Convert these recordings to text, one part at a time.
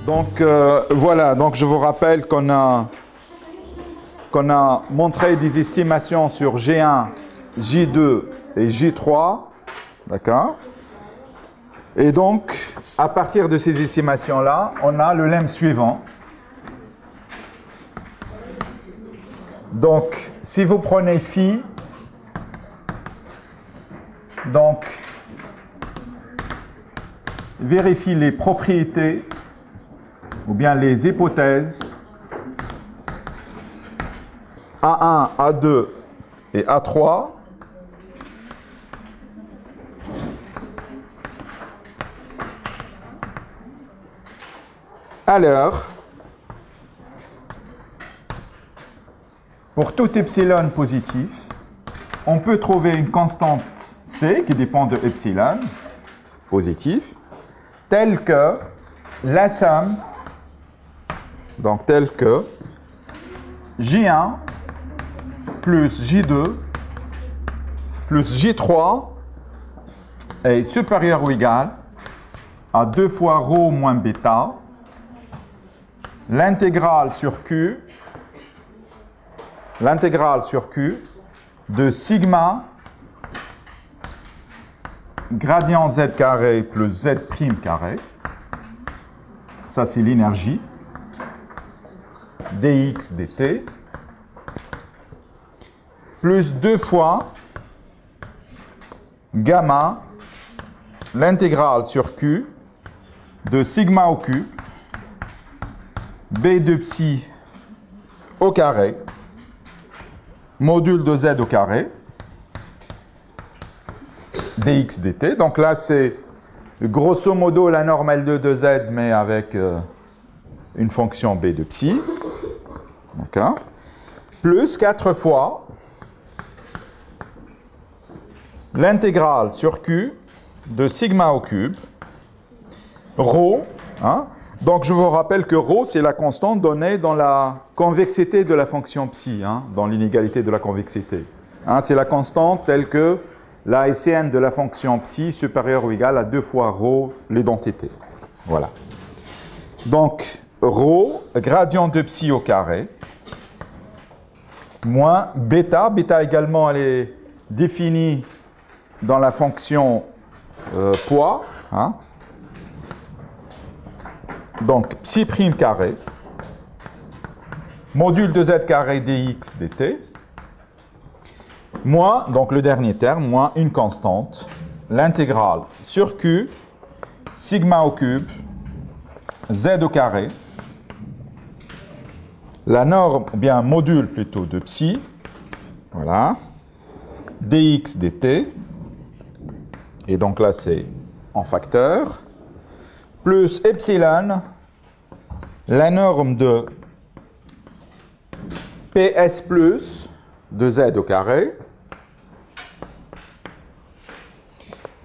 Donc voilà, donc je vous rappelle qu'on a montré des estimations sur G1, J2 et J3, d'accord? Et donc, à partir de ces estimations-là, on a le lemme suivant. Donc, si vous prenez phi, donc, vérifiez les propriétés ou bien les hypothèses A1, A2 et A3 alors pour tout epsilon positif, on peut trouver une constante C qui dépend de epsilon positif telle que la somme, donc telle que J1 plus J2 plus J3 est supérieur ou égal à 2 fois ρ moins bêta, l'intégrale sur Q de sigma gradient Z carré plus Z prime carré, ça c'est l'énergie, dx dt, plus 2 fois gamma, l'intégrale sur Q de sigma au cube, B de psi au carré, module de Z au carré, dx dt. Donc là, c'est grosso modo la norme L2 de Z, mais avec une fonction B de psi. D'accord? Plus 4 fois l'intégrale sur Q de sigma au cube, ρ. Hein? Donc je vous rappelle que ρ, c'est la constante donnée dans la convexité de la fonction psi, hein, dans l'inégalité de la convexité. Hein, c'est la constante telle que la SN de la fonction psi supérieure ou égale à 2 fois ρ l'identité. Voilà. Donc ρ, gradient de psi au carré, moins bêta. Bêta également, elle est définie dans la fonction poids. Hein. Donc, psi prime carré, module de Z carré dx dt, moins, donc le dernier terme, moins une constante, l'intégrale sur Q, sigma au cube, Z au carré, la norme, ou bien module plutôt de psi, voilà, dx dt, et donc là c'est en facteur, plus epsilon, la norme de PS plus de Z au carré,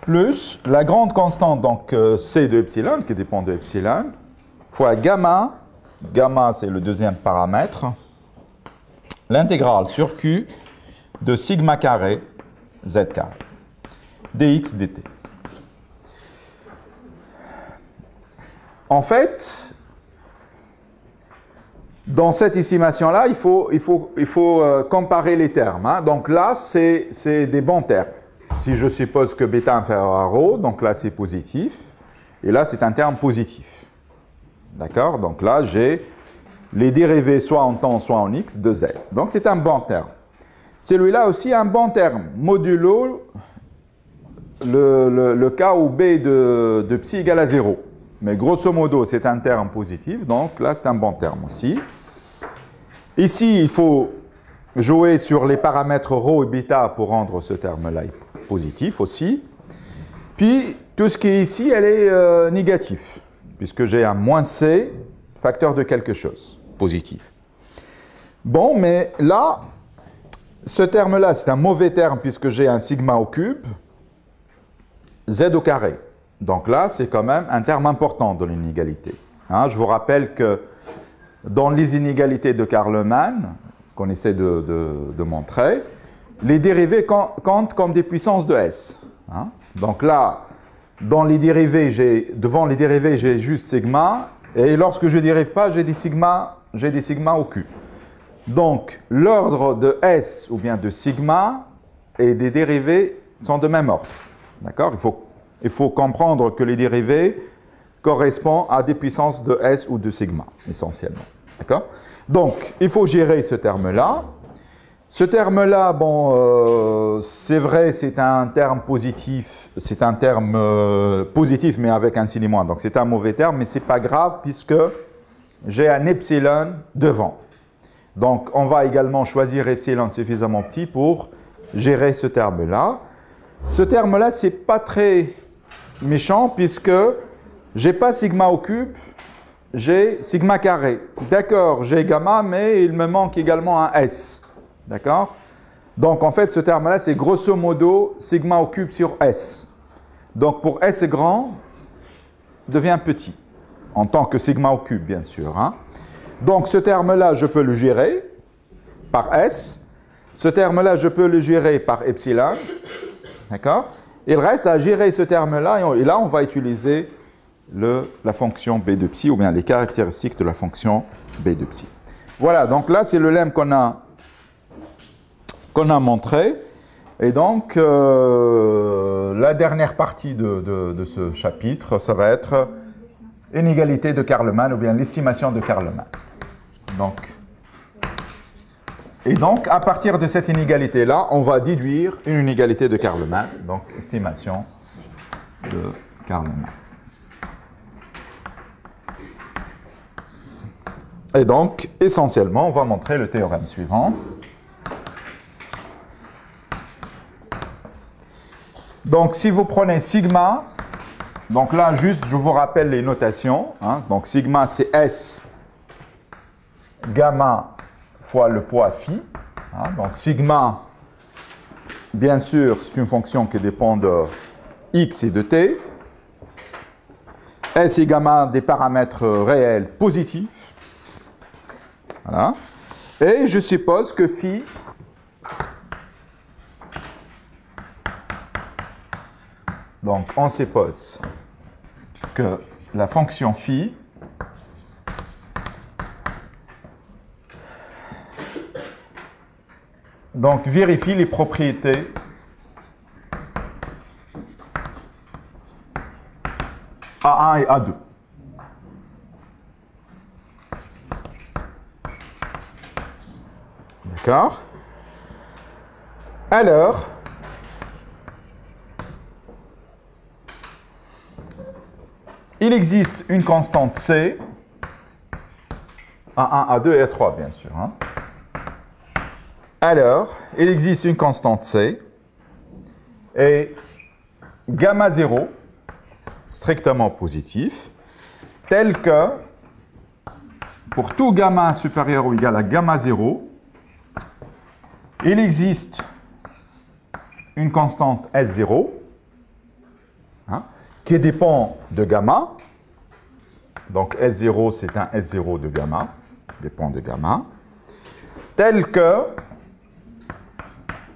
plus la grande constante, donc C de epsilon, qui dépend de epsilon, fois gamma, gamma c'est le deuxième paramètre, l'intégrale sur Q de sigma carré Z carré, dx dt. En fait, dans cette estimation-là, il faut comparer les termes. Hein. Donc là, c'est des bons termes. Si je suppose que bêta inférieur à ρ, donc là, c'est positif. Et là, c'est un terme positif. D'accord? Donc là, j'ai les dérivés soit en temps, soit en x de z. Donc c'est un bon terme. Celui-là aussi, un bon terme. Modulo le cas où b de psi égale à 0. Mais grosso modo, c'est un terme positif, donc là, c'est un bon terme aussi. Ici, il faut jouer sur les paramètres ρ et bêta pour rendre ce terme-là positif aussi. Puis, tout ce qui est ici, elle est négatif, puisque j'ai un moins c, facteur de quelque chose, positif. Bon, mais là, ce terme-là, c'est un mauvais terme, puisque j'ai un sigma au cube, z au carré. Donc là, c'est quand même un terme important dans l'inégalité. Hein, je vous rappelle que dans les inégalités de Karleman, qu'on essaie de montrer, les dérivés comptent comme des puissances de S. Hein. Donc là, devant les dérivés, j'ai juste sigma, Et lorsque je ne dérive pas, j'ai des sigma au cube. Donc, l'ordre de S ou bien de sigma et des dérivés sont de même ordre. D'accord? Il faut comprendre que les dérivés correspondent à des puissances de S ou de sigma, essentiellement. D'accord? Donc, il faut gérer ce terme-là. Ce terme-là, bon, c'est vrai, c'est un terme positif, mais avec un signe moins. Donc, c'est un mauvais terme, mais ce n'est pas grave puisque j'ai un epsilon devant. Donc, on va également choisir epsilon suffisamment petit pour gérer ce terme-là. Ce terme-là, ce n'est pas très méchant puisque je n'ai pas sigma au cube, j'ai sigma carré. D'accord, j'ai gamma, mais il me manque également un S. D'accord? Donc, en fait, ce terme-là, c'est grosso modo sigma au cube sur S. Donc, pour S grand, devient petit. En tant que sigma au cube, bien sûr. Hein? Donc, ce terme-là, je peux le gérer par S. Ce terme-là, je peux le gérer par epsilon. D'accord? Il reste à gérer ce terme-là. Et là, on va utiliser la fonction B de psi, ou bien les caractéristiques de la fonction B de psi. Voilà, donc là, c'est le lemme qu'on a montré. Et donc, la dernière partie de ce chapitre, ça va être inégalité de Karleman, ou bien l'estimation de Karleman. Donc, à partir de cette inégalité-là, on va déduire une inégalité de Karleman, donc estimation de Karleman. Et donc, essentiellement, on va montrer le théorème suivant. Donc, si vous prenez sigma, donc là, juste, je vous rappelle les notations. Hein, donc, sigma, c'est S gamma fois le poids phi. Hein, donc, sigma, bien sûr, c'est une fonction qui dépend de x et de t. S et gamma, des paramètres réels positifs. Voilà. Et je suppose que phi donc, on suppose que la fonction phi donc vérifie les propriétés A1 et A2. D'accord? Alors, il existe une constante C, A1, A2 et A3, bien sûr. Hein. Alors, il existe une constante C et gamma 0, strictement positif, tel que pour tout gamma supérieur ou égal à gamma 0, il existe une constante S0 hein, qui dépend de gamma. Donc S0, c'est un S0 de gamma, dépend de gamma, tel que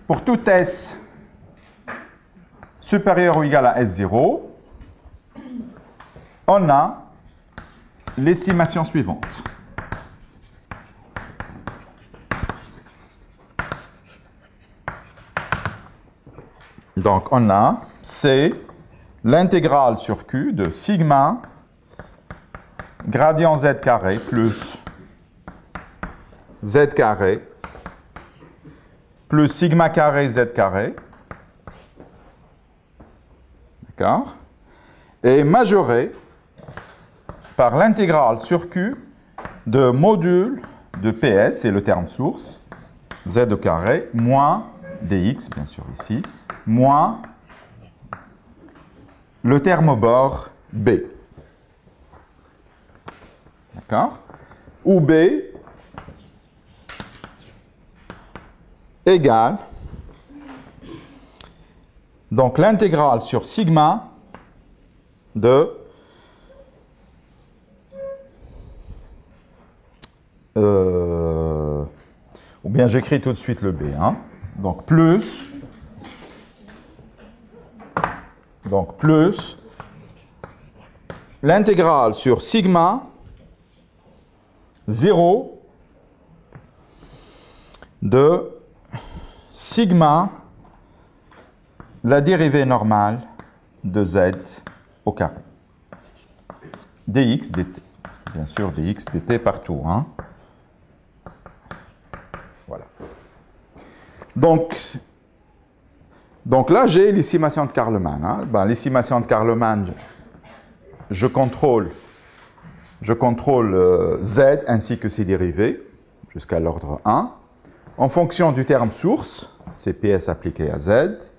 pour tout S supérieur ou égal à S0, on a l'estimation suivante. Donc, on a, c'est l'intégrale sur Q de sigma gradient Z carré plus Z carré plus sigma carré Z carré. D'accord? Et majoré par l'intégrale sur Q de module de PS, c'est le terme source, Z au carré, moins dx, bien sûr ici, moins le terme au bord B. D'accord? Où B égale, donc l'intégrale sur sigma de ou bien j'écris tout de suite le B. Hein. Donc plus l'intégrale sur sigma 0 de sigma la dérivée normale de z au carré. dx dt. Bien sûr, dx dt partout. Hein. Voilà. Donc là, j'ai l'estimation de Karleman. Hein. Ben, l'estimation de Karleman, je contrôle z ainsi que ses dérivés jusqu'à l'ordre 1. En fonction du terme source, c'est ps appliqué à z,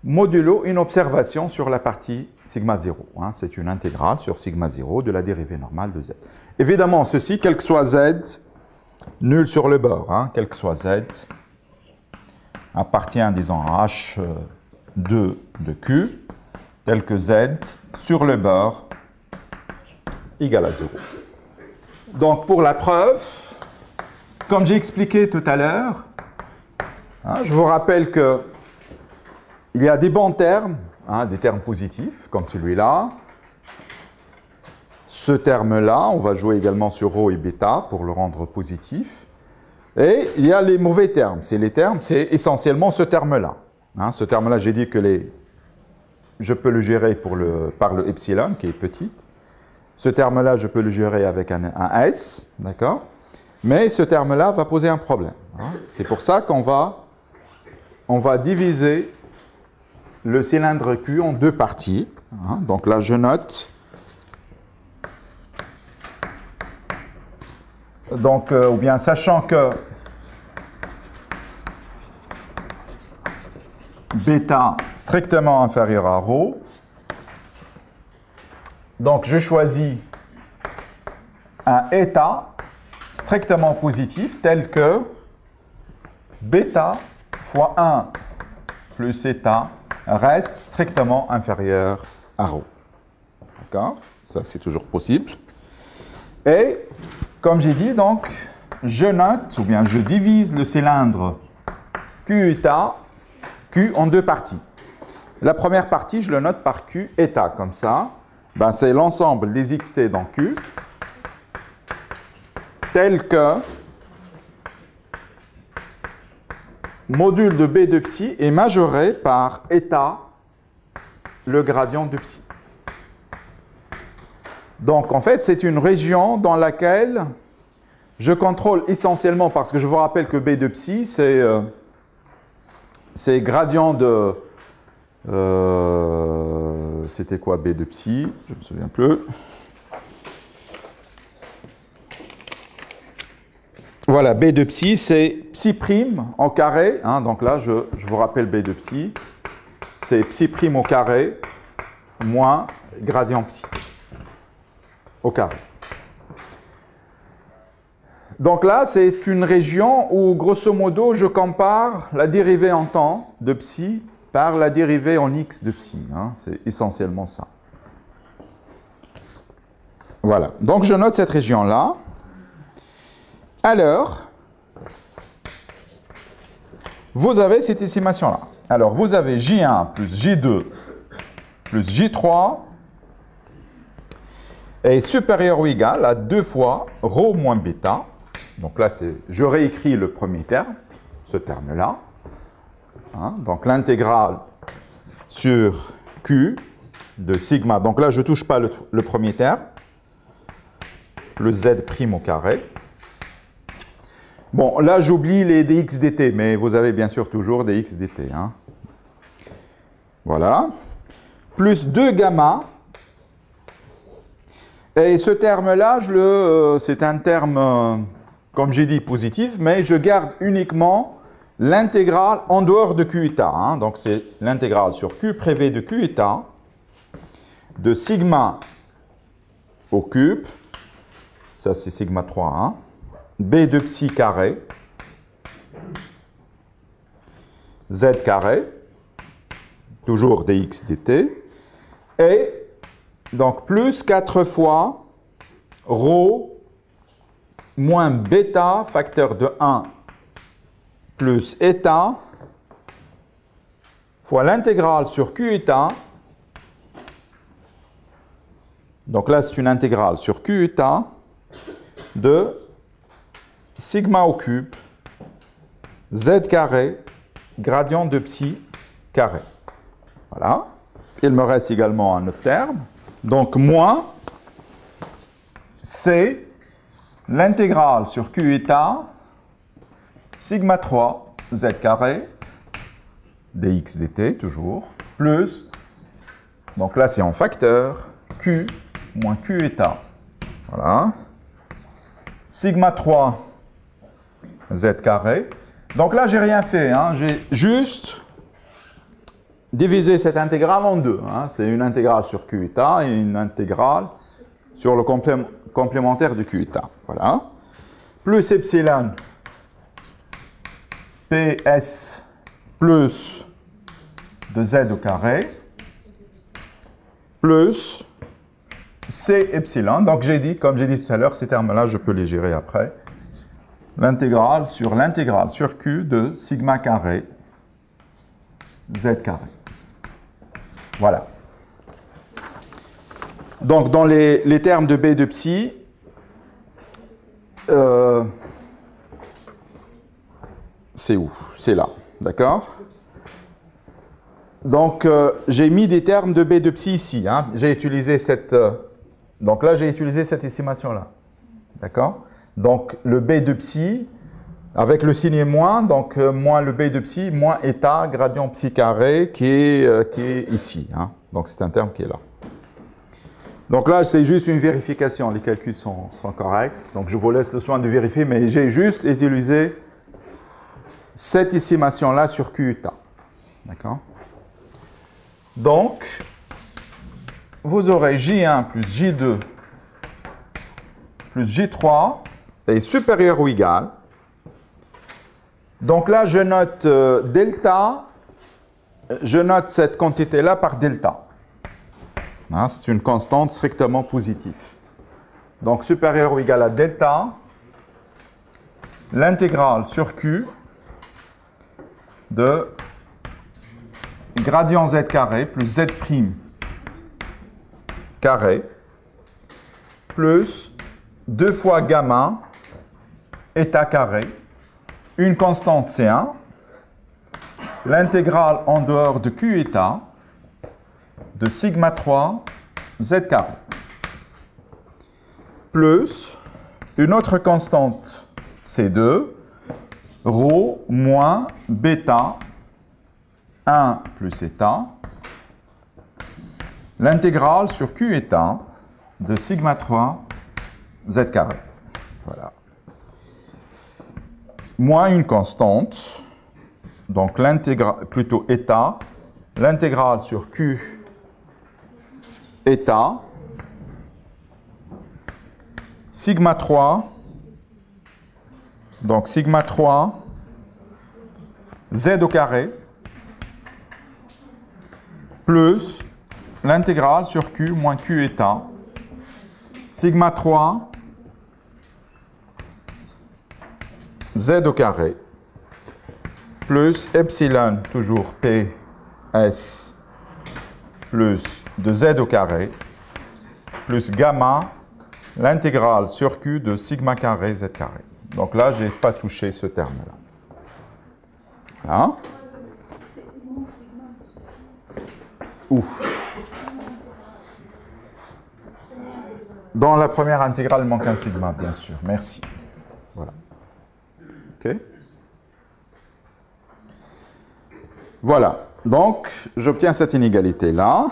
modulo une observation sur la partie sigma 0. Hein. C'est une intégrale sur sigma 0 de la dérivée normale de z. Évidemment, ceci, quel que soit z, nul sur le bord. Hein. Quel que soit z, appartient, disons, à H2 de Q, tel que z sur le bord égale à 0. Donc, pour la preuve, comme j'ai expliqué tout à l'heure, hein, je vous rappelle que il y a des bons termes, hein, des termes positifs, comme celui-là. Ce terme-là, on va jouer également sur ρ et bêta pour le rendre positif. Et il y a les mauvais termes. C'est essentiellement ce terme-là. Hein, ce terme-là, j'ai dit que je peux le gérer par le epsilon, qui est petit. Ce terme-là, je peux le gérer avec un S, d'accord? Mais ce terme-là va poser un problème. Hein. C'est pour ça qu'on va diviser le cylindre Q en deux parties. Hein. Donc là, je note. Donc, ou bien sachant que bêta strictement inférieur à ρ, donc je choisis un état strictement positif tel que bêta fois 1 plus état reste strictement inférieur à ρ. D'accord? Ça, c'est toujours possible. Et, comme j'ai dit, donc, je note, ou bien je divise le cylindre Q état, Q en deux parties. La première partie, je le note par Q état, comme ça. Ben, c'est l'ensemble des xt dans Q, tel que module de B de psi est majoré par état, le gradient de psi. Donc, en fait, c'est une région dans laquelle je contrôle essentiellement, parce que je vous rappelle que B de psi, c'est gradient de... c'était quoi B de psi? Je ne me souviens plus. Voilà, B de psi, c'est psi prime en carré. Hein, donc là, je vous rappelle B de psi. C'est psi prime au carré moins gradient psi au carré. Donc là, c'est une région où, grosso modo, je compare la dérivée en temps de psi par la dérivée en x de psi. Hein, c'est essentiellement ça. Voilà. Donc, je note cette région-là. Alors, vous avez cette estimation-là. Alors, vous avez J1 plus J2 plus J3 est supérieur ou égal à 2 fois ρ moins bêta. Donc là, je réécris le premier terme, ce terme-là. Hein, donc l'intégrale sur Q de sigma. Donc là, je ne touche pas le premier terme, le z' au carré. Bon, là, j'oublie les dx dt, mais vous avez bien sûr toujours des x dt. Hein. Voilà. Plus 2 gamma. Et ce terme-là, c'est un terme, comme j'ai dit, positif, mais je garde uniquement l'intégrale en dehors de Q état. Hein. Donc, c'est l'intégrale sur Q prév de Q état de sigma au cube. Ça, c'est sigma 3. Hein. B de psi carré, z carré, toujours dx dt, et donc plus 4 fois ρ moins bêta, facteur de 1, plus état, fois l'intégrale sur q état. Donc là, c'est une intégrale sur q état de sigma au cube, z carré, gradient de psi carré. Voilà. Il me reste également un autre terme. Donc, moins, c'est l'intégrale sur q état, sigma 3, z carré, dx dt, toujours, plus, donc là c'est en facteur, q moins q état. Voilà. Sigma 3, z carré. Donc là, j'ai rien fait, hein. J'ai juste divisé cette intégrale en deux. Hein. C'est une intégrale sur q état et une intégrale sur le complémentaire de q état. Voilà. Plus epsilon ps plus de z au carré plus c epsilon. Donc j'ai dit, comme j'ai dit tout à l'heure, ces termes-là, je peux les gérer après. L'intégrale sur q de sigma carré z carré. Voilà. Donc dans les termes de b de psi, c'est où? C'est là. D'accord? Donc, j'ai mis des termes de b de psi ici. Hein. J'ai utilisé cette... donc là, j'ai utilisé cette estimation-là. D'accord? Donc, le b de psi, avec le signe moins, donc moins le b de psi, moins état, gradient psi carré, qui est ici. Hein. Donc, c'est un terme qui est là. Donc là, c'est juste une vérification. Les calculs sont corrects. Donc, je vous laisse le soin de vérifier, mais j'ai juste utilisé cette estimation-là sur q état. D'accord? Donc, vous aurez J1 plus J2 plus J3 est supérieur ou égal. Donc là, je note delta, je note cette quantité-là par delta. Hein, c'est une constante strictement positive. Donc, supérieur ou égal à delta, l'intégrale sur Q de gradient z carré plus z prime carré plus 2 fois gamma état carré, une constante C1, l'intégrale en dehors de Q état de sigma 3 z carré plus une autre constante C2 rho moins bêta 1 plus état, l'intégrale sur q état de sigma 3 z carré. Voilà. Moins une constante, donc l'intégrale, plutôt état, l'intégrale sur q état, sigma 3, donc sigma 3 z au carré, plus l'intégrale sur q moins q état, sigma 3 z au carré, plus epsilon, toujours p s, plus de z au carré, plus gamma, l'intégrale sur q de sigma carré z carré. Donc là, je n'ai pas touché ce terme-là. Voilà. Où? Dans la première intégrale, il manque un sigma, bien sûr. Merci. Voilà. OK? Voilà. Donc, j'obtiens cette inégalité-là.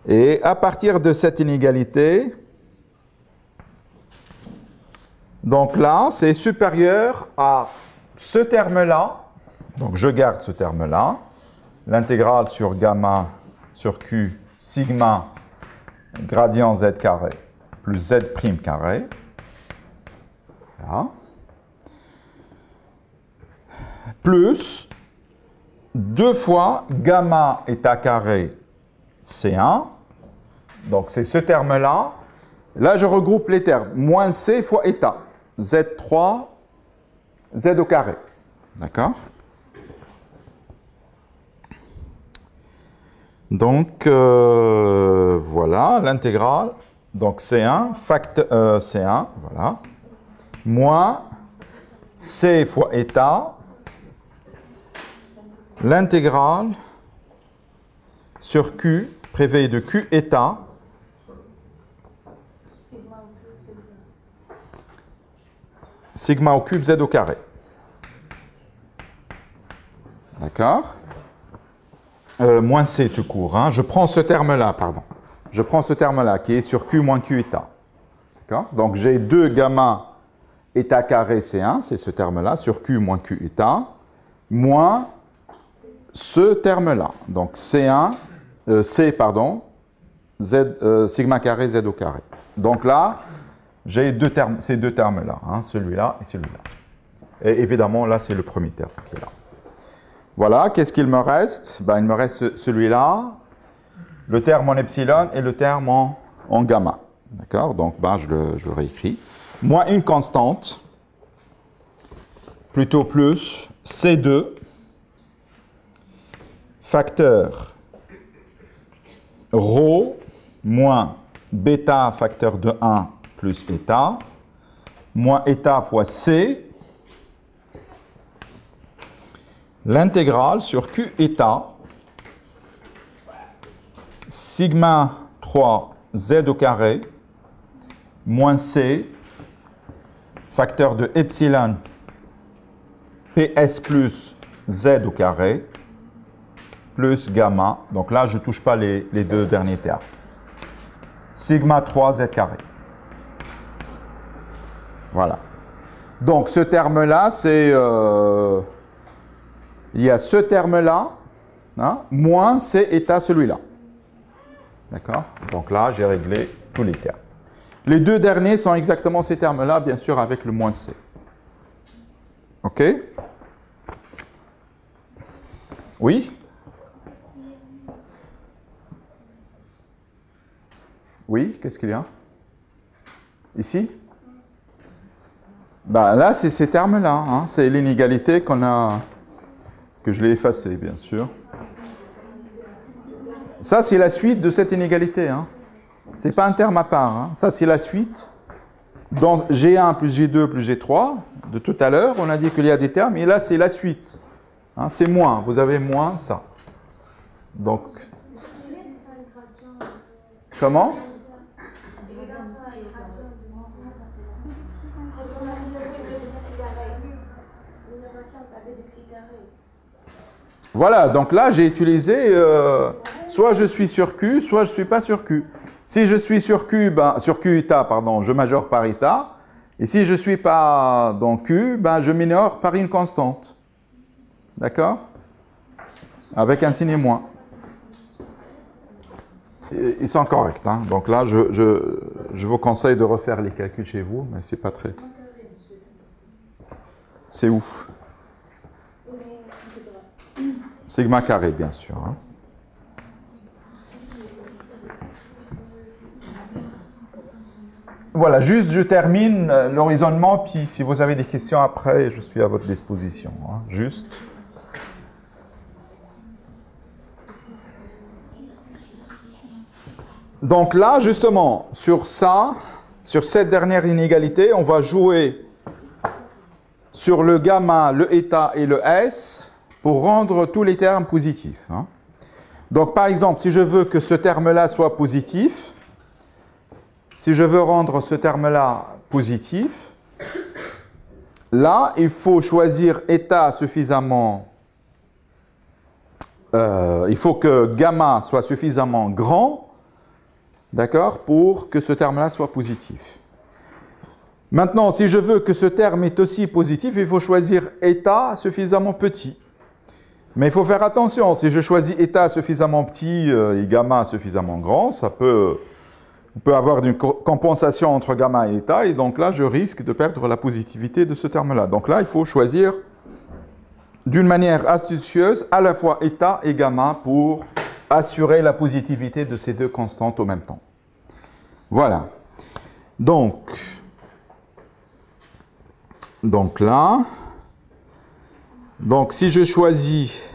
Et à partir de cette inégalité, donc là, c'est supérieur à ce terme-là. Donc, je garde ce terme-là. L'intégrale sur gamma sur q sigma gradient z carré plus z prime carré. Voilà. Plus 2 fois gamma état carré C1. Donc, c'est ce terme-là. Là, je regroupe les termes. Moins C fois état. Z3, Z au carré. D'accord? Donc, voilà, l'intégrale. Donc, C1, C1, voilà. moins C fois état, l'intégrale sur Q, préveillé de Q état, sigma au cube z au carré. D'accord? Moins C tout court. Hein. Je prends ce terme-là, pardon. Je prends ce terme-là qui est sur Q moins Q état. D'accord? Donc j'ai 2 gamma état carré C1, c'est ce terme-là, sur Q moins Q état, moins ce terme-là. Donc C1, C, pardon, Z, sigma carré Z au carré. Donc là, j'ai ces deux termes-là, hein, celui-là et celui-là. Et évidemment, là, c'est le premier terme qui est là. Voilà, qu'est-ce qu'il me reste? Ben, il me reste celui-là, le terme en epsilon et le terme en gamma. D'accord? Donc, ben, je le réécris. Moins une constante, plutôt plus C2, facteur ρ moins bêta facteur de 1 plus état, moins état fois C, l'intégrale sur Q état, sigma 3 Z au carré, moins C, facteur de epsilon PS plus Z au carré, plus gamma. Donc là, je ne touche pas les deux derniers termes. Sigma 3 Z carré. Voilà. Donc ce terme-là, c'est... il y a ce terme-là, hein, moins C état celui-là. D'accord? Donc là, j'ai réglé tous les termes. Les deux derniers sont exactement ces termes-là, bien sûr, avec le moins C. OK? Oui? Oui, qu'est-ce qu'il y a? Ici? Ben là, c'est ces termes-là. Hein, c'est l'inégalité qu'on a... que je l'ai effacée, bien sûr. Ça, c'est la suite de cette inégalité. Hein. Ce n'est pas un terme à part. Hein. Ça, c'est la suite. Dans G1 plus G2 plus G3, de tout à l'heure, on a dit qu'il y a des termes, et là, c'est la suite. Hein, c'est moins. Vous avez moins ça. Donc, comment? Voilà, donc là, j'ai utilisé soit je suis sur Q, soit je ne suis pas sur Q. Si je suis sur Q, ben, sur Q état, pardon, je majeure par état. Et si je ne suis pas dans Q, ben, je minore par une constante. D'accord? Avec un signe moins. Ils sont corrects. Hein? Donc là, je vous conseille de refaire les calculs chez vous, mais c'est pas très... C'est où? Sigma carré, bien sûr. Hein. Voilà, juste je termine le raisonnement, puis si vous avez des questions après, je suis à votre disposition. Hein. Juste. Donc là, justement, sur ça, sur cette dernière inégalité, on va jouer sur le gamma, le état et le S, pour rendre tous les termes positifs. Hein. Donc, par exemple, si je veux que ce terme-là soit positif, si je veux rendre ce terme-là positif, là, il faut choisir état suffisamment... il faut que gamma soit suffisamment grand, d'accord, pour que ce terme-là soit positif. Maintenant, si je veux que ce terme est aussi positif, il faut choisir état suffisamment petit. Mais il faut faire attention, si je choisis état suffisamment petit et gamma suffisamment grand, on peut avoir une compensation entre gamma et état, et donc là, je risque de perdre la positivité de ce terme-là. Donc là, il faut choisir d'une manière astucieuse à la fois état et gamma pour assurer la positivité de ces deux constantes au même temps. Voilà. Donc là... Donc, si je choisis,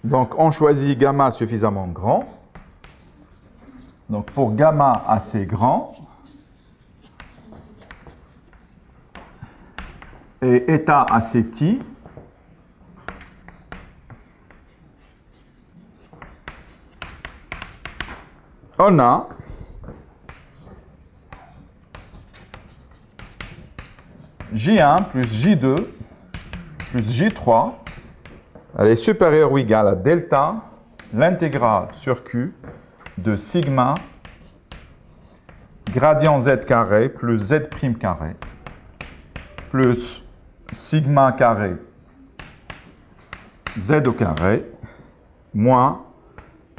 donc on choisit gamma suffisamment grand. Donc, pour gamma assez grand, et état assez petit, on a J1 plus J2 plus J3, elle est supérieure ou égale à delta, l'intégrale sur Q de sigma gradient Z carré plus Z prime carré plus sigma carré Z au carré moins,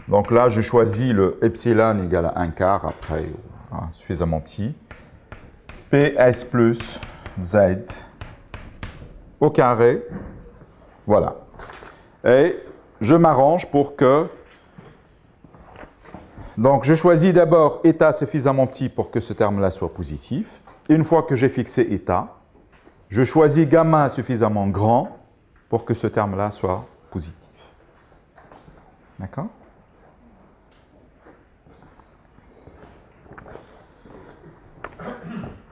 donc là je choisis le epsilon égale à 1 quart après, suffisamment petit, PS plus Z au carré, voilà. Et je m'arrange pour que, donc je choisis d'abord état suffisamment petit pour que ce terme-là soit positif. Une fois que j'ai fixé état, je choisis gamma suffisamment grand pour que ce terme-là soit positif. D'accord?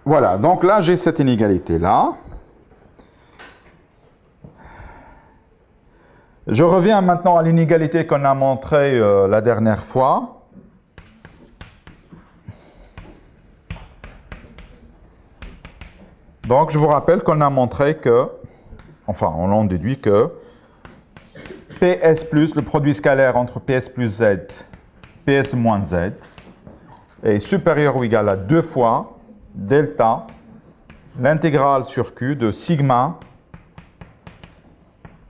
Voilà, donc là j'ai cette inégalité-là. Je reviens maintenant à l'inégalité qu'on a montrée la dernière fois. Donc, je vous rappelle qu'on a montré que, enfin, on en déduit que PS plus, le produit scalaire entre PS plus Z, PS moins Z, est supérieur ou égal à 2 fois delta, l'intégrale sur Q de sigma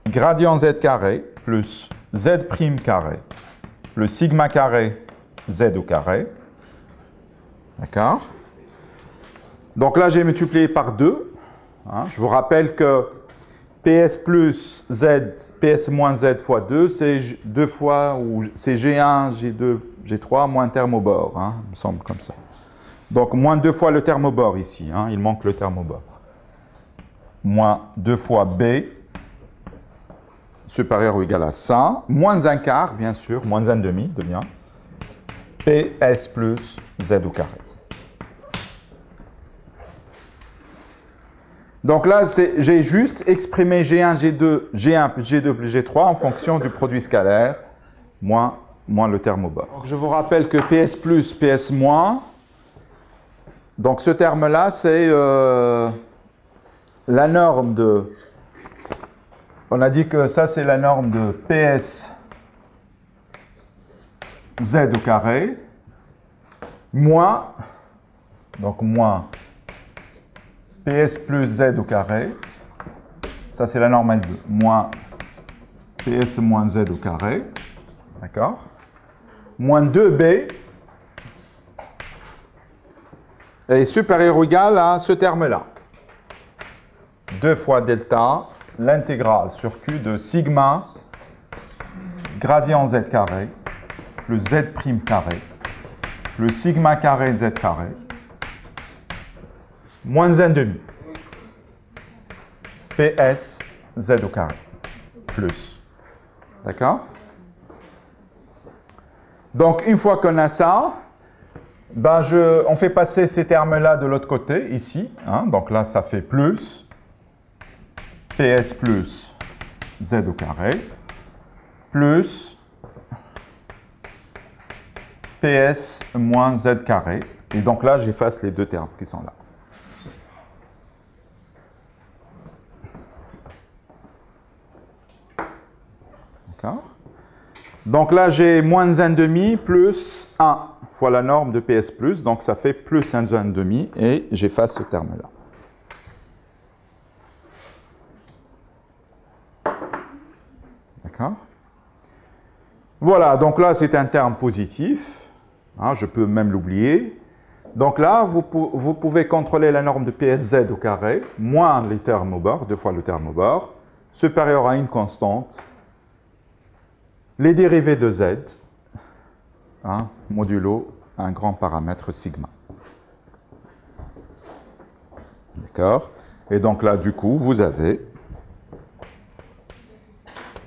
gradient Z carré plus Z prime carré plus sigma carré Z au carré. D'accord? Donc là, j'ai multiplié par 2. Je vous rappelle que PS plus Z, PS moins Z fois 2, c'est 2 fois, ou c'est G1, G2, G3, moins terme au bord. Il me semble comme ça. Donc, moins 2 fois le terme au bord ici. Il manque le terme au bord. Moins 2 fois B, supérieur ou égal à ça. Moins 1 quart, bien sûr. Moins 1 demi, de bien. PS plus Z au carré. Donc là, j'ai juste exprimé G1, G2, G1 plus G2 plus G3 en fonction du produit scalaire, moins le terme au bord. Je vous rappelle que PS plus, PS moins, donc ce terme-là, c'est la norme de... On a dit que ça, c'est la norme de PS Z au carré, moins, donc moins PS plus Z au carré, ça c'est la norme L2, moins PS moins Z au carré, d'accord? Moins 2B est supérieur ou égal à ce terme-là. 2 fois delta, l'intégrale sur Q de sigma gradient Z carré plus Z prime carré plus sigma carré Z carré moins 1 demi PS Z au carré plus. D'accord? Donc, une fois qu'on a ça, ben on fait passer ces termes-là de l'autre côté, ici. Donc là, ça fait plus PS plus Z au carré plus PS moins Z carré. Et donc là, j'efface les deux termes qui sont là. D'accord? Donc là, j'ai moins 1 demi plus 1 fois la norme de PS plus. Donc ça fait plus 1 demi et j'efface ce terme-là. D'accord? Voilà, donc là, c'est un terme positif. Je peux même l'oublier. Donc là, vous pouvez contrôler la norme de PSZ au carré, moins les termes au bord, 2 fois le terme au bord, supérieur à une constante, les dérivés de Z, modulo un grand paramètre sigma. D'accord? Et donc là, du coup, vous avez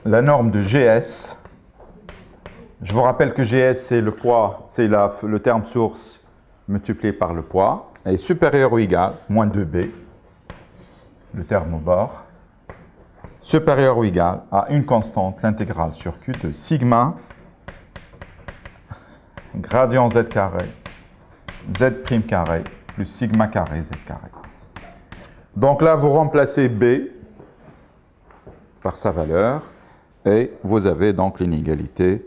la norme de GS. Je vous rappelle que GS, c'est le poids, c'est le terme source multiplié par le poids, est supérieur ou égal, moins 2B, le terme au bord, supérieur ou égal à une constante, l'intégrale sur Q de sigma gradient Z carré, Z prime carré, plus sigma carré Z carré. Donc là, vous remplacez B par sa valeur, et vous avez donc l'inégalité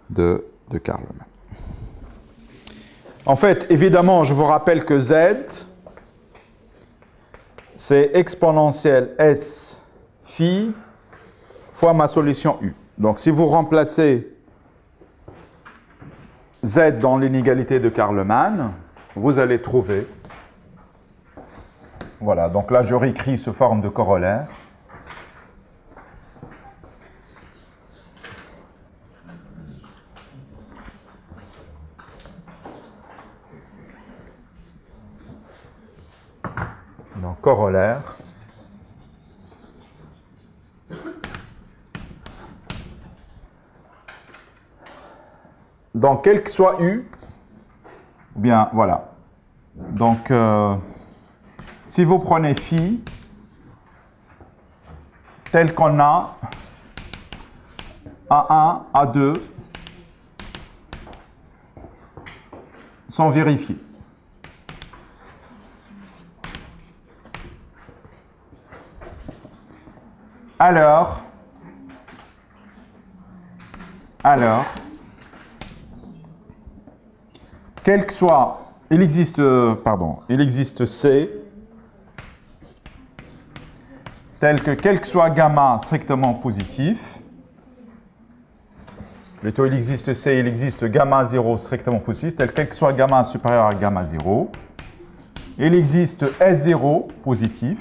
de Carleman. En fait, évidemment, je vous rappelle que Z, c'est exponentielle S phi fois ma solution U. Donc, si vous remplacez Z dans l'inégalité de Carleman, vous allez trouver... Voilà, donc là, je réécris sous forme de corollaire. Donc, corollaire. Donc, quel que soit U, bien, voilà. Donc, si vous prenez phi, tel qu'on a A1, A2, sont vérifiés. Alors, quel que soit, il existe C, tel que quel que soit gamma strictement positif, plutôt il existe C, il existe gamma 0 strictement positif, tel quel que soit gamma supérieur à gamma 0, il existe S0 positif,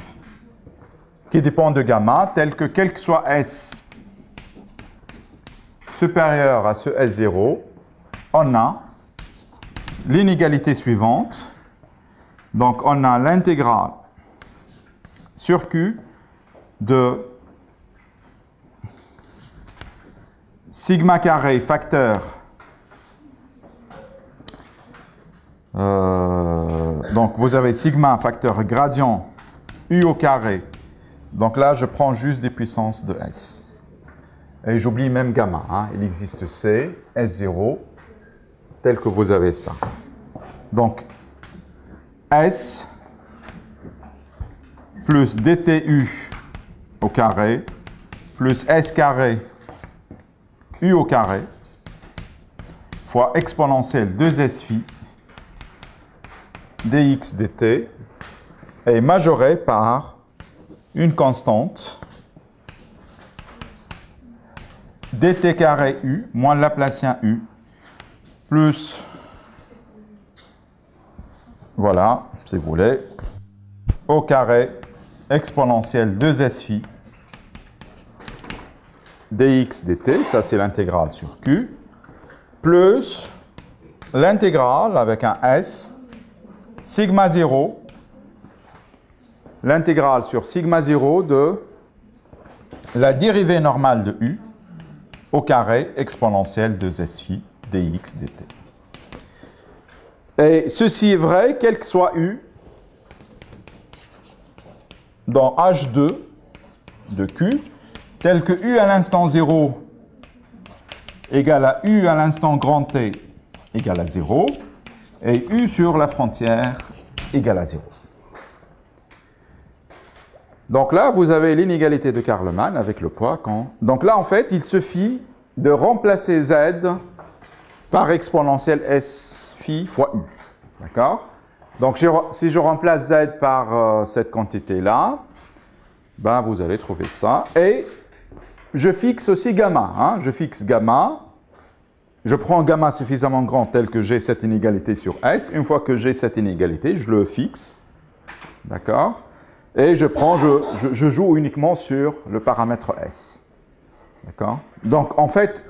qui dépend de gamma, tel que quel que soit S supérieur à ce S0, on a l'inégalité suivante. Donc, on a l'intégrale sur Q de sigma carré facteur. Donc, vous avez sigma facteur gradient U au carré. Donc là, je prends juste des puissances de S. Et j'oublie même gamma. Hein. Il existe C, S0, tel que vous avez ça. Donc, S plus DTU au carré plus S carré U au carré fois exponentielle 2S phi dx dt est majoré par une constante dt carré U moins le Laplacien U plus, voilà, si vous voulez, au carré exponentielle 2S phi dx dt, ça c'est l'intégrale sur Q, plus l'intégrale avec un S, sigma 0, l'intégrale sur sigma 0 de la dérivée normale de U au carré exponentielle 2S phi dx dt. Et ceci est vrai, quel que soit U, dans H2 de Q, tel que U à l'instant 0 égale à U à l'instant grand T égale à 0, et U sur la frontière égale à 0. Donc là, vous avez l'inégalité de Carleman avec le poids quand... Donc là, en fait, il suffit de remplacer Z par exponentielle S phi fois U. D'accord? Donc, si je remplace Z par cette quantité-là, ben, vous allez trouver ça. Et je fixe aussi gamma. Hein? Je fixe gamma. Je prends gamma suffisamment grand tel que j'ai cette inégalité sur S. Une fois que j'ai cette inégalité, je le fixe. D'accord? Et je joue uniquement sur le paramètre S. D'accord? Donc, en fait,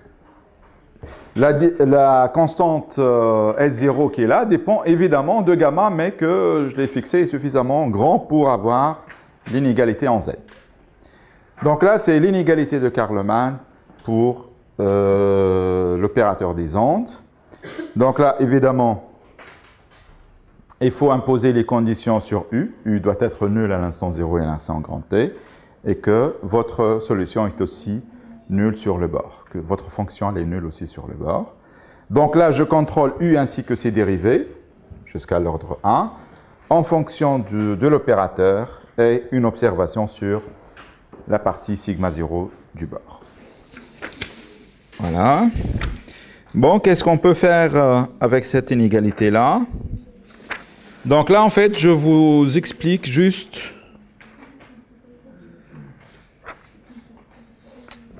la constante S0 qui est là dépend évidemment de gamma, mais que je l'ai fixé suffisamment grand pour avoir l'inégalité en Z. Donc là, c'est l'inégalité de Carleman pour l'opérateur des ondes. Donc là, évidemment, il faut imposer les conditions sur U. U doit être nul à l'instant 0 et à l'instant grand T. Et que votre solution est aussi nulle sur le bord. Que votre fonction elle est nulle aussi sur le bord. Donc là, je contrôle U ainsi que ses dérivés, jusqu'à l'ordre 1, en fonction de l'opérateur et une observation sur la partie sigma 0 du bord. Voilà. Bon, qu'est-ce qu'on peut faire avec cette inégalité-là? Donc là, en fait, je vous explique juste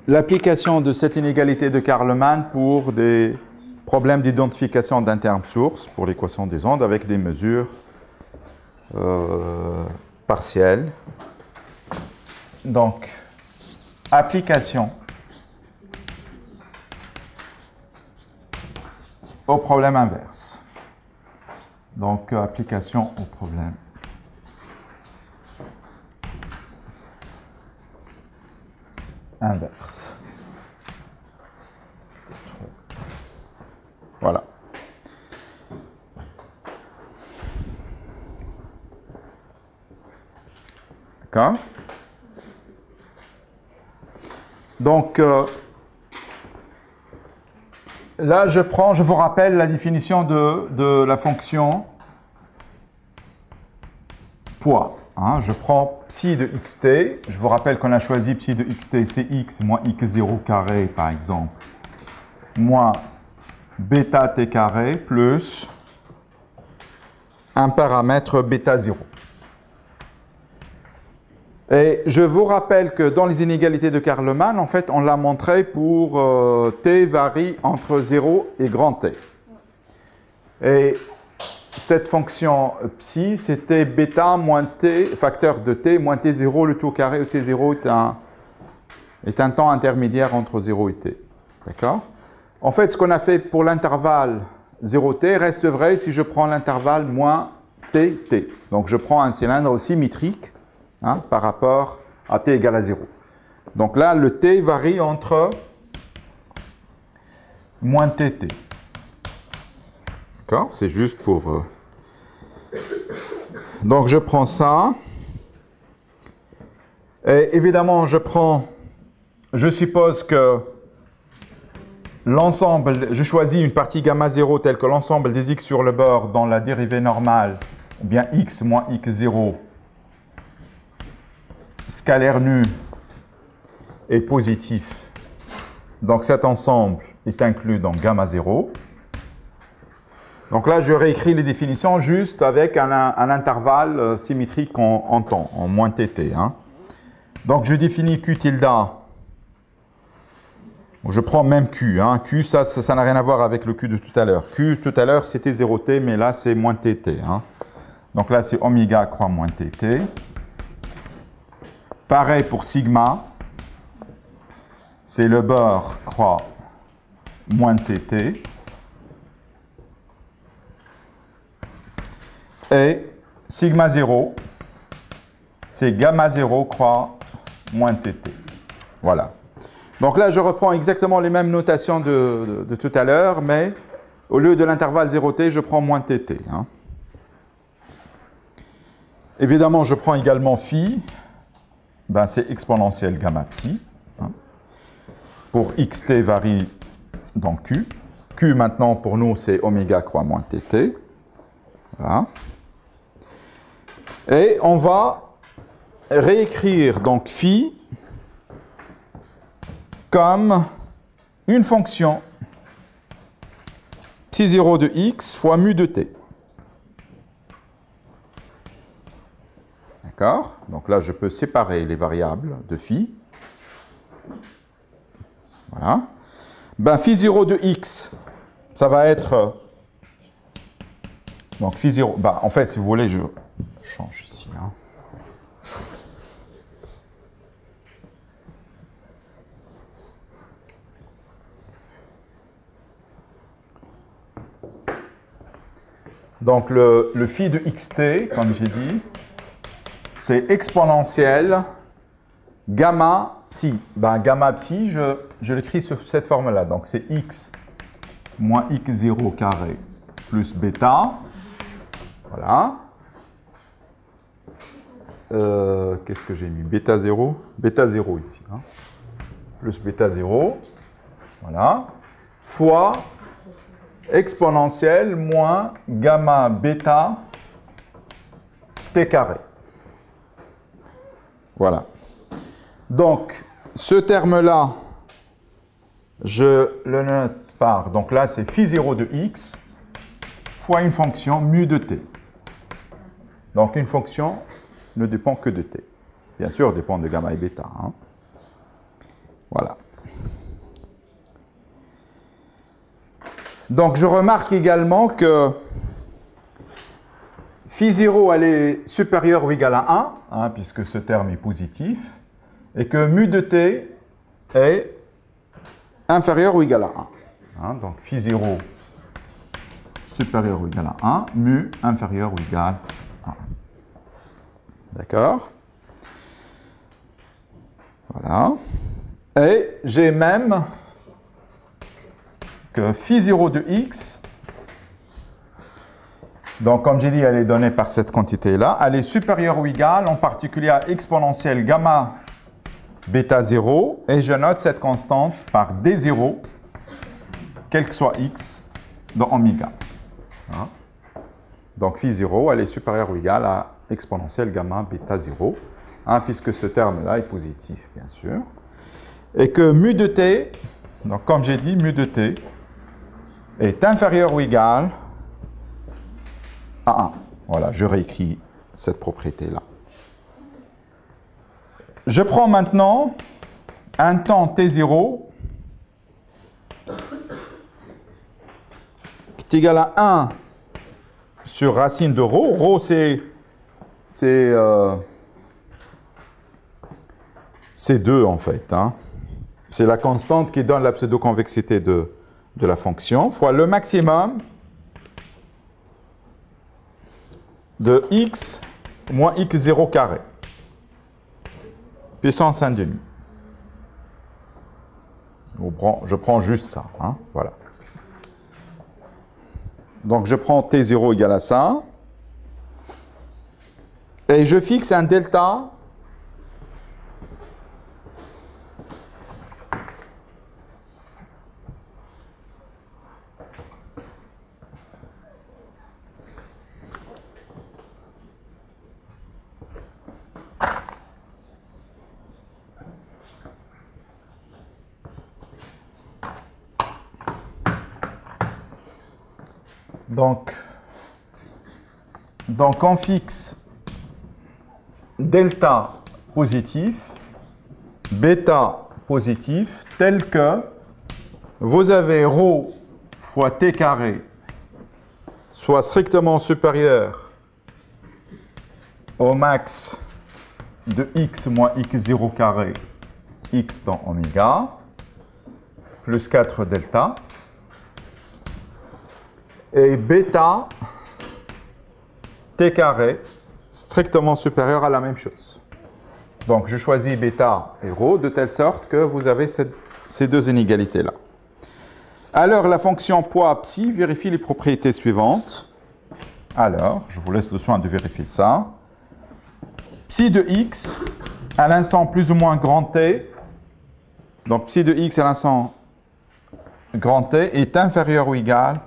l'application de cette inégalité de Karleman pour des problèmes d'identification d'un terme source pour l'équation des ondes avec des mesures partielles. Donc, application au problème inverse. Donc, application au problème inverse. Voilà. D'accord? Donc, là, je vous rappelle la définition de la fonction poids. Hein, je prends psi de xt. Je vous rappelle qu'on a choisi psi de xt, c'est x moins x0 carré, par exemple, moins bêta t carré plus un paramètre bêta 0. Et je vous rappelle que dans les inégalités de Karleman, en fait, on l'a montré pour t varie entre 0 et grand T. Et cette fonction psi, c'était bêta moins t, facteur de t, moins t0, le tout au carré, où t0 est un temps intermédiaire entre 0 et t. D'accord? En fait, ce qu'on a fait pour l'intervalle 0t reste vrai si je prends l'intervalle moins t. Donc, je prends un cylindre symétrique hein, par rapport à t égale à 0. Donc là, le t varie entre moins tt. D'accord? C'est juste pour... Donc, je prends ça. Et évidemment, je suppose que l'ensemble, je choisis une partie gamma 0 telle que l'ensemble des x sur le bord dans la dérivée normale, ou bien x moins x0, scalaire nu, est positif. Donc, cet ensemble est inclus dans gamma 0. Donc là, je réécris les définitions juste avec un intervalle symétrique en temps, en moins tt. Hein. Donc, je définis q tilde. Je prends même q. Hein. Q, ça n'a rien à voir avec le q de tout à l'heure. Q, tout à l'heure, c'était 0t, mais là, c'est moins tt. Hein. Donc là, c'est oméga croix moins tt. Pareil pour sigma. C'est le bord croix moins tt. Et sigma 0, c'est gamma 0 croix moins tt. Voilà. Donc là, je reprends exactement les mêmes notations de tout à l'heure, mais au lieu de l'intervalle 0t, je prends moins tt. Hein. Évidemment, je prends également phi, ben, c'est exponentielle gamma psi. Hein. Pour xt varie dans q. Q maintenant, pour nous, c'est oméga croix moins tt. Voilà. Et on va réécrire donc phi comme une fonction psi0 de x fois mu de t. D'accord? Donc là, je peux séparer les variables de phi. Voilà. Ben, phi0 de x, ça va être... Donc phi0... Ben, en fait, si vous voulez, je change ici. Hein. Donc le phi de xt, comme j'ai dit, c'est exponentielle gamma psi. Ben, gamma psi, je l'écris sous cette forme-là. Donc c'est x moins x0 carré plus bêta Voilà. Qu'est-ce que j'ai mis? Bêta 0. Bêta 0 ici. Hein. Plus bêta 0. Voilà. Fois exponentielle moins gamma bêta t carré. Voilà. Donc, ce terme-là, je le note par, donc là, c'est phi 0 de x fois une fonction mu de t. Donc, une fonction ne dépend que de t. Bien sûr, dépend de gamma et bêta. Hein. Voilà. Donc, je remarque également que phi 0, elle est supérieure ou égale à 1, hein, puisque ce terme est positif, et que mu de t est inférieur ou égal à 1. Hein, donc, phi 0 supérieur ou égal à 1, mu inférieur ou égal à 1. D'accord? Voilà. Et j'ai même que phi 0 de x, donc comme j'ai dit, elle est donnée par cette quantité-là, elle est supérieure ou égale en particulier à exponentielle gamma bêta 0, et je note cette constante par d0, quel que soit x, dans oméga. Hein? Donc phi 0, elle est supérieure ou égale à exponentielle gamma bêta 0, hein, puisque ce terme-là est positif, bien sûr. Et que mu de t, donc comme j'ai dit, mu de t est inférieur ou égal à 1. Voilà, je réécris cette propriété-là. Je prends maintenant un temps t0 qui est égal à 1 sur racine de ρ. Ρ, c'est 2 en fait. Hein. C'est la constante qui donne la pseudo-convexité de la fonction, fois le maximum de x moins x0 carré, puissance 1,5. Je prends juste ça. Hein, voilà. Donc je prends t0 égale à ça, et je fixe un delta Donc on fixe delta positif, bêta positif, tel que vous avez ρ fois t carré soit strictement supérieur au max de x moins x0 carré, x dans oméga, plus 4 delta, et bêta t carré strictement supérieur à la même chose. Donc je choisis bêta et ρ de telle sorte que vous avez ces deux inégalités-là. Alors la fonction poids psi vérifie les propriétés suivantes. Alors, je vous laisse le soin de vérifier ça. Psi de x à l'instant plus ou moins grand t, donc psi de x à l'instant grand t est inférieur ou égal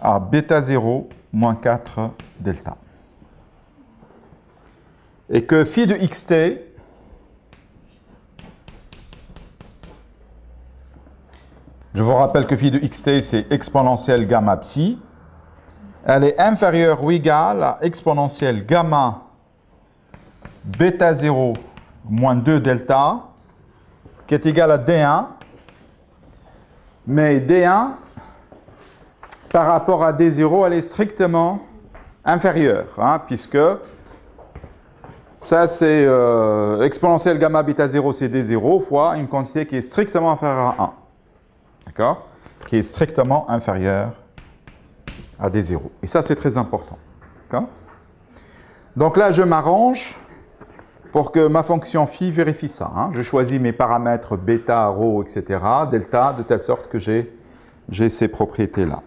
à bêta 0 moins 4 delta. Et que phi de xt, je vous rappelle que phi de xt, c'est exponentielle gamma psi, elle est inférieure ou égale à exponentielle gamma bêta 0 moins 2 delta, qui est égale à d1, mais d1, par rapport à d0, elle est strictement inférieure, hein, puisque ça, c'est exponentielle gamma bêta 0, c'est d0 fois une quantité qui est strictement inférieure à 1. D'accord? Qui est strictement inférieure à d0. Et ça, c'est très important. D'accord? Donc là, je m'arrange pour que ma fonction phi vérifie ça. Hein. Je choisis mes paramètres bêta, ρ, etc., delta, de telle sorte que j'ai ces propriétés-là.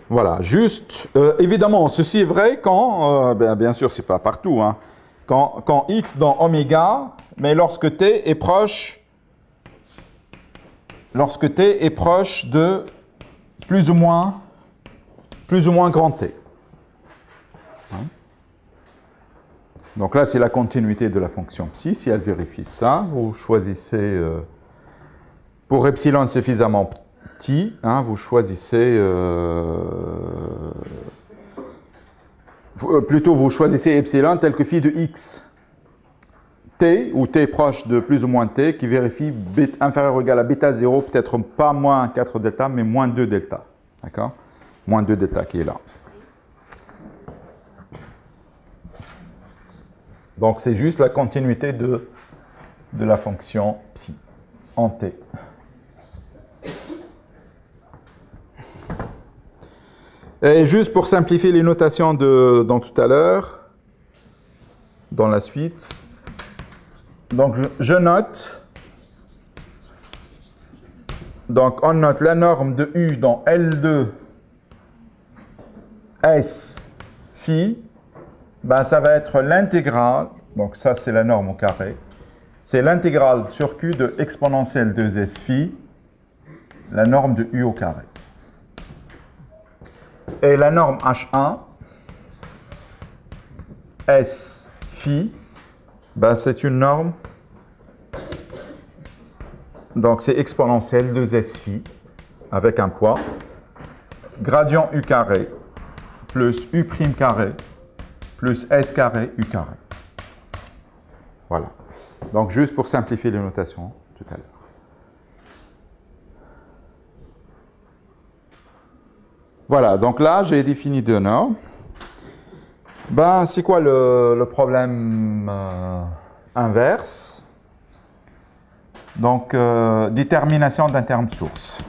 Voilà, juste, évidemment, ceci est vrai quand, bien sûr, c'est pas partout, hein, quand x dans oméga, mais lorsque t est proche de plus ou moins grand t. Hein? Donc là, c'est la continuité de la fonction psi. Si elle vérifie ça, vous choisissez, pour epsilon suffisamment petit, hein, vous choisissez, plutôt vous choisissez epsilon tel que phi de x. T, ou t proche de plus ou moins t, qui vérifie inférieur ou égal à bêta 0, peut-être pas moins 4 delta, mais moins 2 delta. D'accord? Moins 2 delta qui est là. Donc c'est juste la continuité de la fonction psi en t. Et juste pour simplifier les notations dans tout à l'heure, dans la suite, donc je note, donc on note la norme de U dans L2 S phi, ben ça va être l'intégrale, donc ça c'est la norme au carré, c'est l'intégrale sur Q de exponentielle 2S phi, la norme de U au carré. Et la norme H1, S phi, ben c'est une norme, donc c'est exponentielle 2S phi, avec un poids, gradient U carré, plus U prime carré, plus S carré U carré. Voilà. Donc juste pour simplifier les notations tout à l'heure. Voilà, donc là, j'ai défini deux normes. Ben, c'est quoi le problème inverse? Donc, détermination d'un terme source.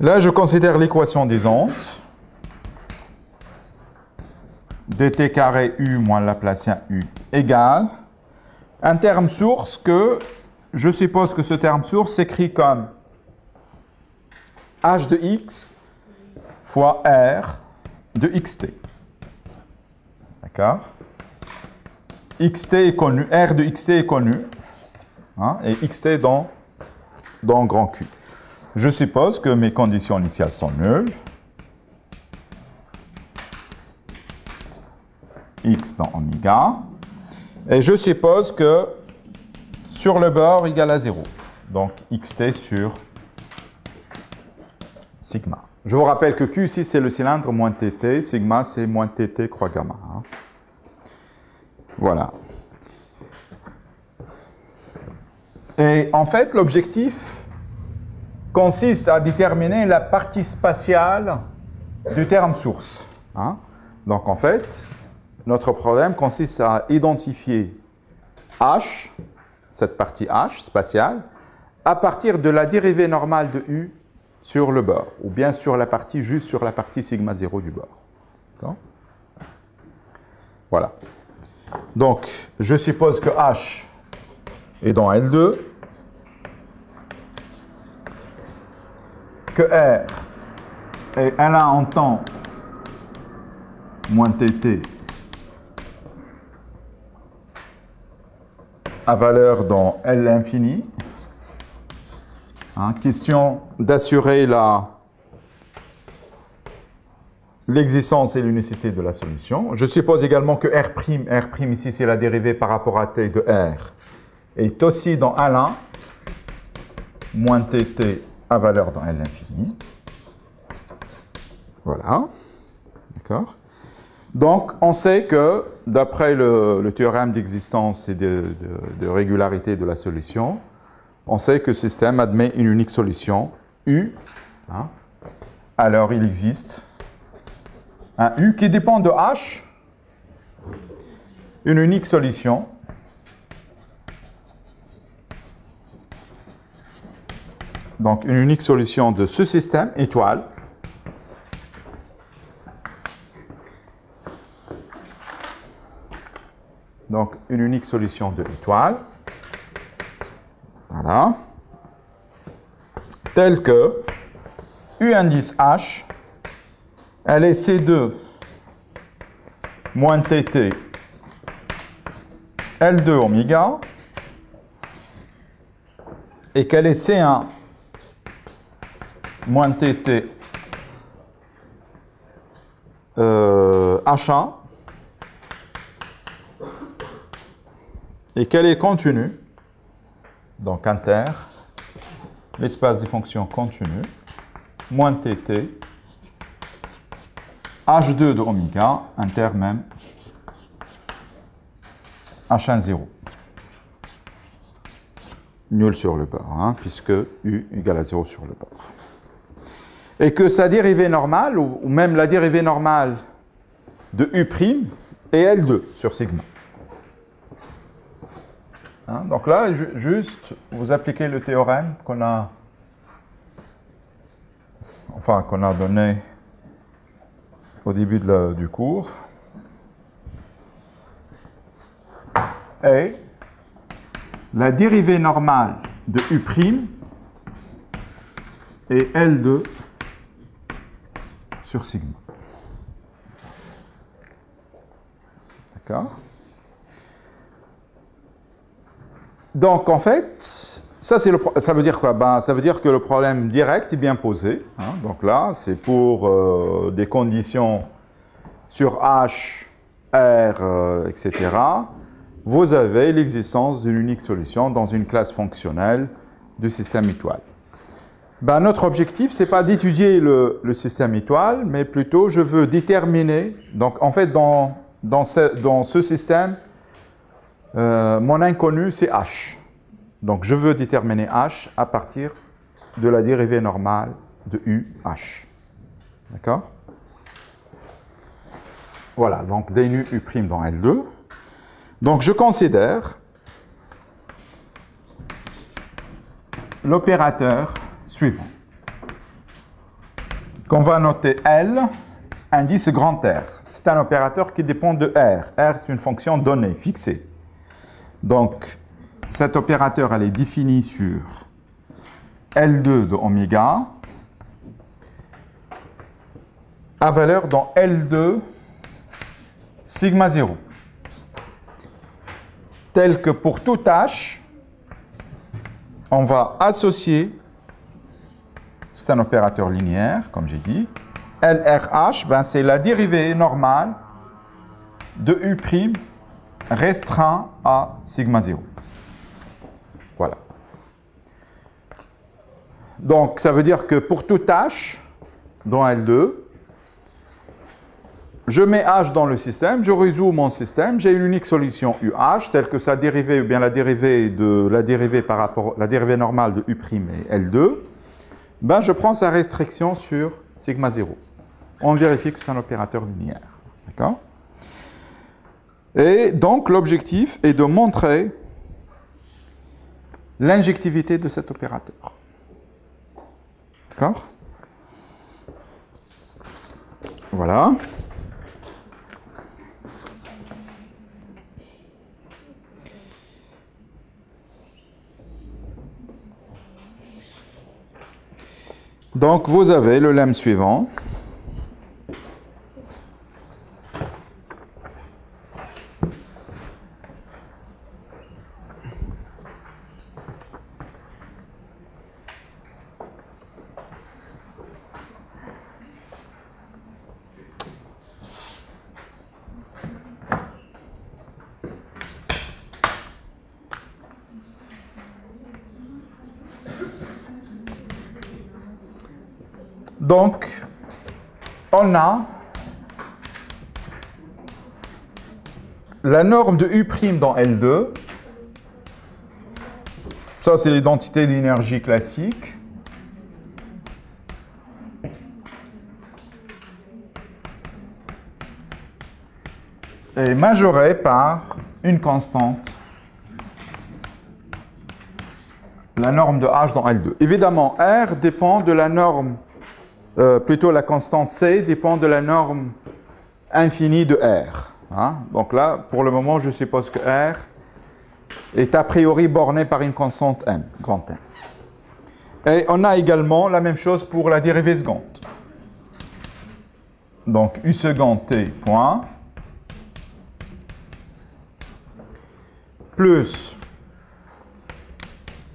Là, je considère l'équation des ondes. dt carré u moins Laplacien u égale un terme source que je suppose que ce terme source s'écrit comme h de x fois r de xt. D'accord? Xt est connu, r de xt est connu, hein, et xt dans grand Q. Je suppose que mes conditions initiales sont nulles. X dans oméga. Et je suppose que sur le bord égale à 0. Donc xt sur sigma. Je vous rappelle que Q ici c'est le cylindre moins tt, sigma c'est moins tt croix gamma. Hein. Voilà. Et en fait l'objectif consiste à déterminer la partie spatiale du terme source. Hein. Donc en fait, notre problème consiste à identifier h, cette partie h spatiale, à partir de la dérivée normale de u sur le bord, ou bien sur la partie, juste sur la partie sigma 0 du bord. Voilà. Donc, je suppose que h est dans L2, que R est L1 en temps moins tt à valeur dans L infini. Hein, question d'assurer l'existence et l'unicité de la solution. Je suppose également que R' ici c'est la dérivée par rapport à t de R, est aussi dans L1 moins tt à valeur dans L infini. Voilà. D'accord. Donc, on sait que, d'après le théorème d'existence et de régularité de la solution, on sait que ce système admet une unique solution, U. Hein. Alors, il existe un U qui dépend de H, une unique solution, donc une unique solution de ce système, étoile, donc une unique solution de l'étoile. Voilà. Telle que U indice H, elle est C2 moins TT L2 oméga, et qu'elle est C1 moins TT H1, et qu'elle est continue, donc inter, l'espace des fonctions continues, moins TT, H2 de oméga, inter même, H1 0. Nul sur le bord, hein, puisque U égale à 0 sur le bord. Et que sa dérivée normale, ou même la dérivée normale de U' est L2 sur sigma. Hein, donc là, juste, vous appliquez le théorème qu'on a donné au début du cours. Et la dérivée normale de U' est L2 sur sigma. D'accord? Donc, en fait, ça veut dire quoi? Ben, ça veut dire que le problème direct est bien posé. Hein? Donc là, c'est pour des conditions sur H, R, etc. Vous avez l'existence d'une unique solution dans une classe fonctionnelle du système étoile. Ben, notre objectif, ce n'est pas d'étudier le système étoile, mais plutôt, je veux déterminer, donc en fait, dans ce système, mon inconnu, c'est H. Donc, je veux déterminer H à partir de la dérivée normale de UH. D'accord? Voilà, donc d nu U' dans L2. Donc, je considère l'opérateur suivant, qu'on va noter L, indice grand R. C'est un opérateur qui dépend de R. R, c'est une fonction donnée, fixée. Donc, cet opérateur, elle est définie sur L2 de oméga, à valeur dans L2 sigma 0. Tel que pour tout H, on va associer, c'est un opérateur linéaire, comme j'ai dit, LRH, ben c'est la dérivée normale de U' restreint à sigma 0. Voilà. Donc, ça veut dire que pour tout H, dans L2, je mets H dans le système, je résous mon système, j'ai une unique solution UH, telle que sa dérivée, ou bien la dérivée par rapport la dérivée normale de U' et L2, ben je prends sa restriction sur sigma 0. On vérifie que c'est un opérateur linéaire. D'accord? Et donc, l'objectif est de montrer l'injectivité de cet opérateur. D'accord? Voilà. Donc, vous avez le lemme suivant. Donc, on a la norme de U' dans L2. Ça, c'est l'identité d'énergie classique. Et majorée par une constante, la norme de H dans L2. Évidemment, R dépend de la norme, plutôt la constante C dépend de la norme infinie de R. Hein? Donc là, pour le moment, je suppose que R est a priori borné par une constante M, grand M. Et on a également la même chose pour la dérivée seconde. Donc U seconde T point plus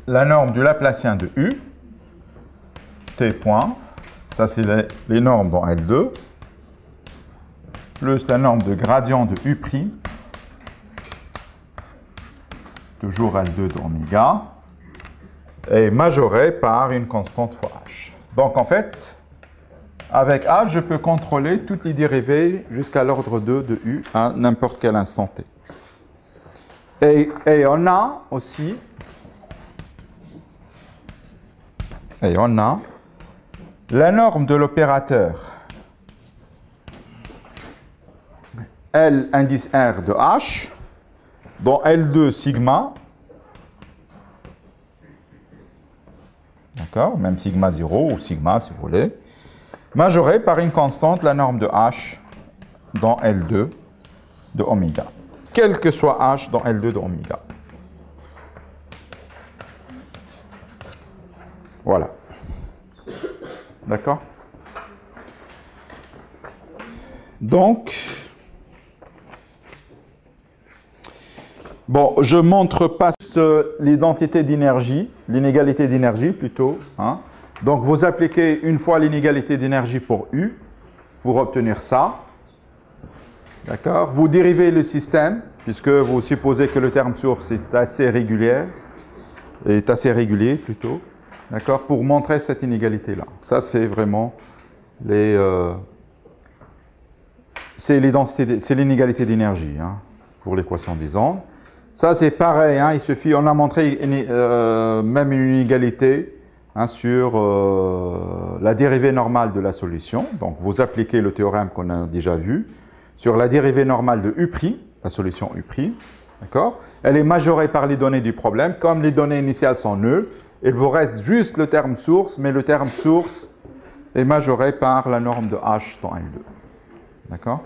la norme du Laplacien de U, T point, ça c'est les normes dans L2, plus la norme de gradient de U', toujours L2 de oméga, est majorée par une constante fois H. Donc en fait, avec H, je peux contrôler toutes les dérivées jusqu'à l'ordre 2 de U à n'importe quel instant T. Et on a aussi, la norme de l'opérateur L indice R de H, dans L2 sigma, d'accord, même sigma 0 ou sigma si vous voulez, majoré par une constante, la norme de H dans L2 de oméga, quel que soit H dans L2 de oméga. Voilà. D'accord? Donc, bon, je ne montre pas l'identité d'énergie, l'inégalité d'énergie plutôt. Hein. Donc, vous appliquez une fois l'inégalité d'énergie pour U, pour obtenir ça. D'accord? Vous dérivez le système, puisque vous supposez que le terme source est assez régulier, plutôt. D'accord? Pour montrer cette inégalité-là. Ça, c'est vraiment c'est l'inégalité d'énergie hein, pour l'équation des ondes. Ça, c'est pareil. Hein, il suffit, on a montré même une inégalité hein, sur la dérivée normale de la solution. Donc, vous appliquez le théorème qu'on a déjà vu sur la dérivée normale de U', la solution U'. D'accord? Elle est majorée par les données du problème. Comme les données initiales sont nulles, il vous reste juste le terme source, mais le terme source est majoré par la norme de H dans L2. D'accord?